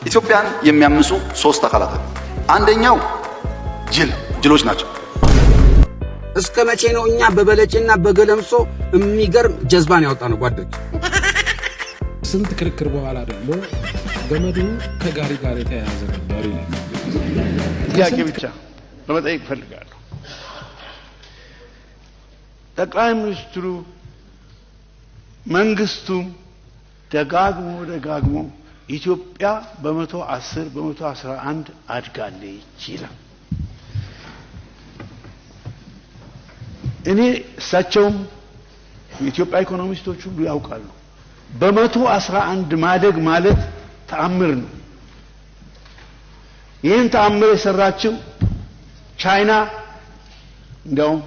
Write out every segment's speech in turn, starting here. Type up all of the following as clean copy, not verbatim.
ኢትዮጵያን የሚያምሱ ሶስት አካላት አሉ። አንደኛው ጅሎች ናቸው። እስከ መቼ ነው እኛ በበለጭና በገለምሶ የሚገርም ጀዝባን ያወጣ ነው ጓደኞች? ስንት ክርክር በኋላ ደግሞ ገመዱ ከጋሪ ጋር የተያያዘ ነበር ይላል። ጥያቄ ብቻ ለመጠየቅ ፈልጋለሁ። ጠቅላይ ሚኒስትሩ መንግስቱ ደጋግሞ ኢትዮጵያ በ110 በ111 አድጋለች ይላል። እኔ እሳቸውም የኢትዮጵያ ኢኮኖሚስቶች ሁሉ ያውቃሉ። በ111 ማደግ ማለት ተአምር ነው። ይህን ተአምር የሰራችው ቻይና እንደውም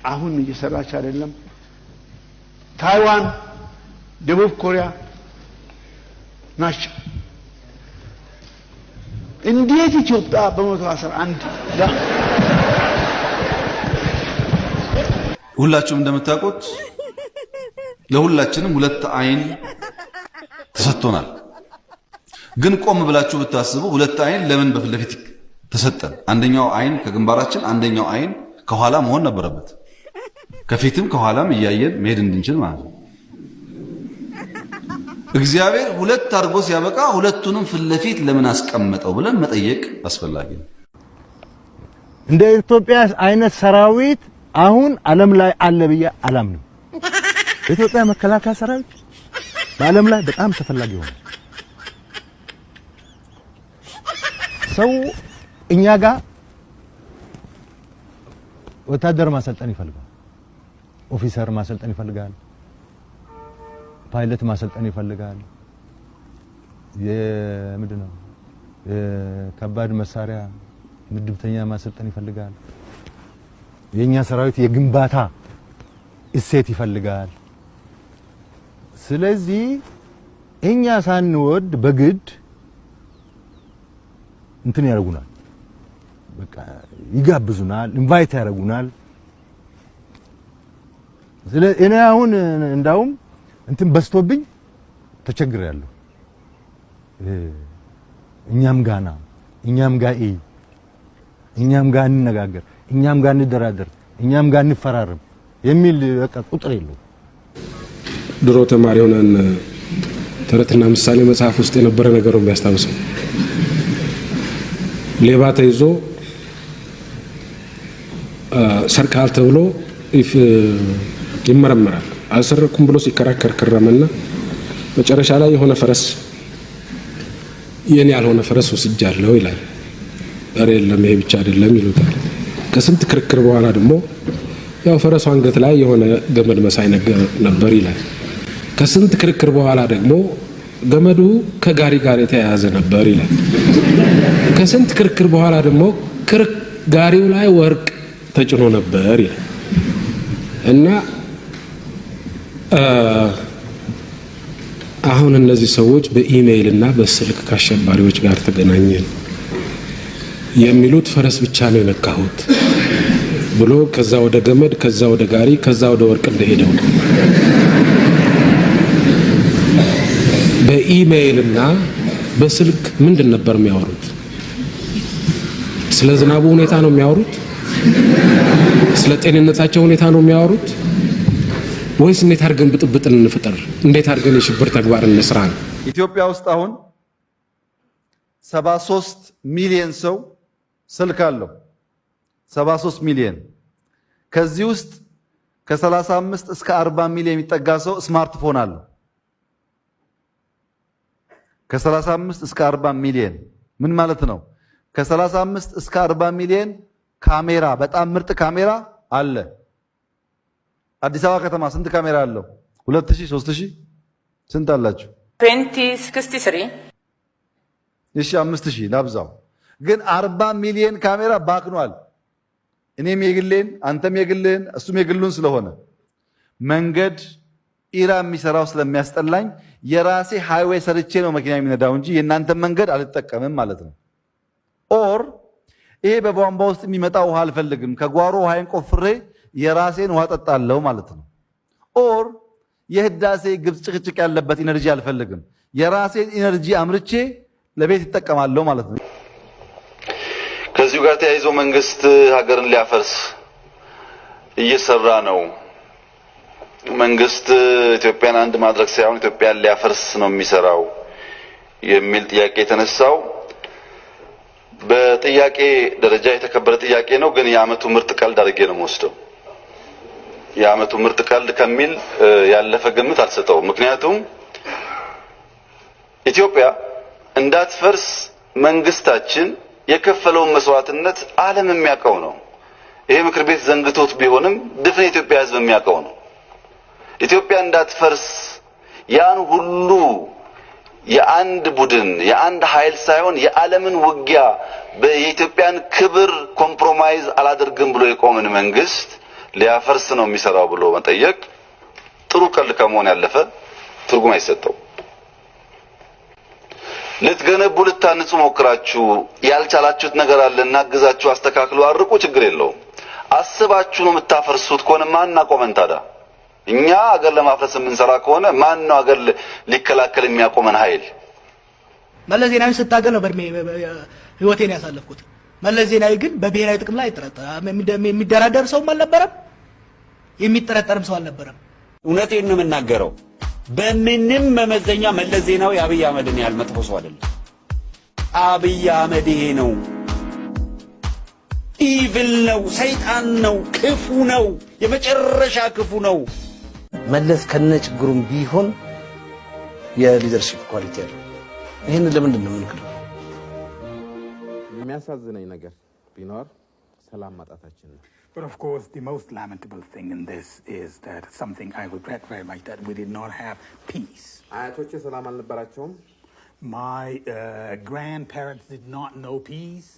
አሁን እየሰራች አይደለም፣ ታይዋን፣ ደቡብ ኮሪያ ናቸው። እንዴት ኢትዮጵያ በ111 ሁላችሁም እንደምታውቁት ለሁላችንም ሁለት አይን ተሰጥቶናል። ግን ቆም ብላችሁ ብታስቡ ሁለት አይን ለምን በፊት ለፊት ተሰጠን? አንደኛው አይን ከግንባራችን፣ አንደኛው አይን ከኋላ መሆን ነበረበት። ከፊትም ከኋላም እያየን መሄድ እንድንችል ማለት ነው። እግዚአብሔር ሁለት አድርጎ ሲያበቃ ሁለቱንም ፊት ለፊት ለምን አስቀመጠው ብለን መጠየቅ አስፈላጊ ነው። እንደ ኢትዮጵያ አይነት ሰራዊት አሁን ዓለም ላይ አለ ብዬ አላምንም። የኢትዮጵያ መከላከያ ሰራዊት በዓለም ላይ በጣም ተፈላጊ ሆነ። ሰው እኛ ጋር ወታደር ማሰልጠን ይፈልጋል፣ ኦፊሰር ማሰልጠን ይፈልጋል፣ ፓይለት ማሰልጠን ይፈልጋል፣ የምንድነው የከባድ መሳሪያ ምድብተኛ ማሰልጠን ይፈልጋል። የኛ ሰራዊት የግንባታ እሴት ይፈልጋል። ስለዚህ እኛ ሳንወድ በግድ እንትን ያደርጉናል፣ በቃ ይጋብዙናል፣ ኢንቫይት ያደርጉናል። ስለዚህ እኔ አሁን እንዳውም እንትን በስቶብኝ ተቸግሬያለሁ። እኛም ጋና እኛም ጋር እኛም ጋር እንነጋገር፣ እኛም ጋር እንደራደር፣ እኛም ጋር እንፈራረም የሚል በቃ ቁጥር የለው። ድሮ ተማሪ ሆነን ተረትና ምሳሌ መጽሐፍ ውስጥ የነበረ ነገር ነው የሚያስታውሰው። ሌባ ተይዞ ሰርቃል ተብሎ ይመረመራል። አልሰረኩም ብሎ ሲከራከር ከረመና መጨረሻ ላይ የሆነ ፈረስ የኔ ያልሆነ ፈረስ ወስጃለሁ ይላል። ኧረ የለም ይሄ ብቻ አይደለም ይሉታል። ከስንት ክርክር በኋላ ደግሞ ያው ፈረሱ አንገት ላይ የሆነ ገመድ መሳይ ነገር ነበር ይላል። ከስንት ክርክር በኋላ ደግሞ ገመዱ ከጋሪ ጋር የተያያዘ ነበር ይላል። ከስንት ክርክር በኋላ ደግሞ ጋሪው ላይ ወርቅ ተጭኖ ነበር ይላል። እና አሁን እነዚህ ሰዎች በኢሜይል እና በስልክ ከአሸባሪዎች ጋር ተገናኘን የሚሉት ፈረስ ብቻ ነው የነካሁት ብሎ ከዛ ወደ ገመድ፣ ከዛ ወደ ጋሪ፣ ከዛ ወደ ወርቅ እንደሄደው በኢሜይል እና በስልክ ምንድን ነበር የሚያወሩት? ስለ ዝናቡ ሁኔታ ነው የሚያወሩት? ስለ ጤንነታቸው ሁኔታ ነው የሚያወሩት? ወይስ እንዴት አድርገን ብጥብጥን እንፍጠር፣ እንዴት አድርገን የሽብር ተግባር እንስራ ነው? ኢትዮጵያ ውስጥ አሁን 73 ሚሊዮን ሰው ስልክ አለው። 73 ሚሊዮን። ከዚህ ውስጥ ከ35 እስከ 40 ሚሊዮን የሚጠጋ ሰው ስማርትፎን አለው። ከ35 እስከ 40 ሚሊዮን ምን ማለት ነው? ከ35 እስከ 40 ሚሊዮን ካሜራ፣ በጣም ምርጥ ካሜራ አለ። አዲስ አበባ ከተማ ስንት ካሜራ አለው? 2000 3000 ስንት አላችሁ? 2063 እሺ 5000 ላብዛው። ግን 40 ሚሊዮን ካሜራ ባክኗል። እኔም የግሌን አንተም የግልን እሱም የግሉን ስለሆነ መንገድ ኢራ የሚሰራው ስለሚያስጠላኝ የራሴ ሃይዌይ ሰርቼ ነው መኪና የሚነዳው እንጂ የእናንተ መንገድ አልጠቀምም ማለት ነው። ኦር ይሄ በቧንቧ ውስጥ የሚመጣ ውሃ አልፈልግም፣ ከጓሮ ውሃን ቆፍሬ የራሴን ውሃ ጠጣለሁ ማለት ነው። ኦር የህዳሴ ግብጽ ጭቅጭቅ ያለበት ኢነርጂ አልፈልግም፣ የራሴን ኢነርጂ አምርቼ ለቤት ይጠቀማለሁ ማለት ነው። ከዚሁ ጋር ተያይዞ መንግስት ሀገርን ሊያፈርስ እየሰራ ነው። መንግስት ኢትዮጵያን አንድ ማድረግ ሳይሆን ኢትዮጵያን ሊያፈርስ ነው የሚሰራው የሚል ጥያቄ የተነሳው በጥያቄ ደረጃ የተከበረ ጥያቄ ነው። ግን የዓመቱ ምርጥ ቀልድ አድርጌ ነው የምወስደው። የዓመቱ ምርጥ ቀልድ ከሚል ያለፈ ግምት አልሰጠውም። ምክንያቱም ኢትዮጵያ እንዳትፈርስ መንግስታችን የከፈለውን መስዋዕትነት ዓለም የሚያውቀው ነው። ይሄ ምክር ቤት ዘንግቶት ቢሆንም ድፍን የኢትዮጵያ ሕዝብ የሚያውቀው ነው። ኢትዮጵያ እንዳትፈርስ ያን ሁሉ የአንድ ቡድን የአንድ ኃይል ሳይሆን የዓለምን ውጊያ በኢትዮጵያን ክብር ኮምፕሮማይዝ አላደርግም ብሎ የቆመን መንግስት ሊያፈርስ ነው የሚሰራው ብሎ መጠየቅ ጥሩ ቀልድ ከመሆን ያለፈ ትርጉም አይሰጠው። ልትገነቡ ልታንጹ ሞክራችሁ ያልቻላችሁት ነገር አለ እና አግዛችሁ አስተካክሉ አርቁ፣ ችግር የለውም። አስባችሁ ነው የምታፈርሱት ከሆነ ማን አቆመን ታዲያ? እኛ አገር ለማፍረስ የምንሰራ ከሆነ ማን ነው አገር ሊከላከል የሚያቆመን ኃይል? መለስ ዜናዊ ስታገል ነው በእድሜ ህይወቴን ያሳለፍኩት። መለስ ዜናዊ ግን በብሔራዊ ጥቅም ላይ የሚደራደር ሰውም አልነበረም፣ የሚጠረጠርም ሰው አልነበረም። እውነቴን ነው የምናገረው። በምንም መመዘኛ መለስ ዜናዊ አብይ አህመድን ያህል መጥፎ ሰው አይደለም። አብይ አህመድ ይሄ ነው፣ ኢቪል ነው፣ ሰይጣን ነው፣ ክፉ ነው፣ የመጨረሻ ክፉ ነው። መለስ ከነችግሩም ቢሆን የሊደርሺፕ ኳሊቲ አለው። ይሄን ለምንድን ነው የምንክደው? የሚያሳዝነኝ ነገር ቢኖር ሰላም ማጣታችን ነው። But of course, the most lamentable thing in this is that something I regret very much, that we did not have peace. አያቶቼ ሰላም አልነበራቸውም። My grandparents did not know peace.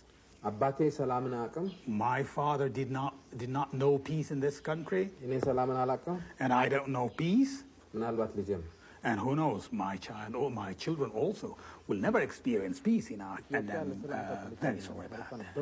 አባቴ ሰላምን አያውቅም። My father did not know peace in this country. እኔ ሰላምን አላውቅም። And I don't know peace. ምናልባት ልጄም And who knows, my child or my children also will never experience peace in our, and I'm very sorry about that.